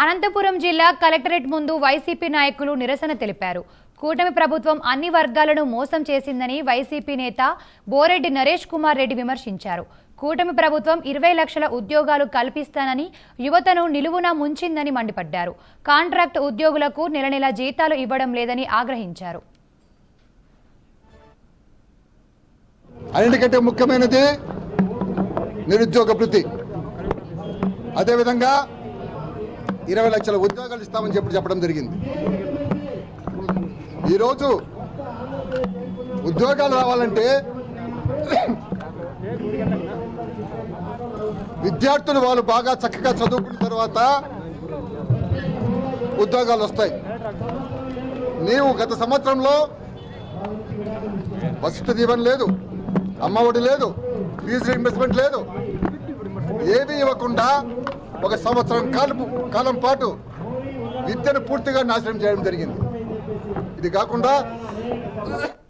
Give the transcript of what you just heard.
అనంతపురం జిల్లా కలెక్టరేట్ ముందు వైసీపీ నాయకులు నిరసన తెలిపారు. కూటమి ప్రభుత్వం అన్ని వర్గాలను మోసం చేసిందని వైసీపీ నేత బోరెడ్డి నరేష్ కుమార్ రెడ్డి విమర్శించారు. కూటమి ప్రభుత్వం 20 లక్షల ఉద్యోగాలు కల్పిస్తానని యువతను నిలువునా ముంచిందని మండిపడ్డారు. కాంట్రాక్ట్ ఉద్యోగులకు నెల జీతాలు ఇవ్వడం లేదని ఆగ్రహించారు. అన్నిటికంటే ముఖ్యమైనది నిరుద్యోగ భృతి. అదేవిధంగా 20 లక్షల ఉద్యోగాలు ఇస్తామని చెప్పడం జరిగింది. ఈరోజు ఉద్యోగాలు రావాలంటే విద్యార్థులు వాళ్ళు బాగా చక్కగా చదువుకున్న తర్వాత ఉద్యోగాలు వస్తాయి. నీవు గత సంవత్సరంలో వసతి దీవెన లేదు, అమ్మఒడి లేదు, ఫీజు రీయింబర్స్మెంట్ లేదు, ఏమీ ఇవ్వకుండా ఒక సంవత్సరం కాలం పాటు విద్యను పూర్తిగా నాశనం చేయడం జరిగింది. ఇది కాకుండా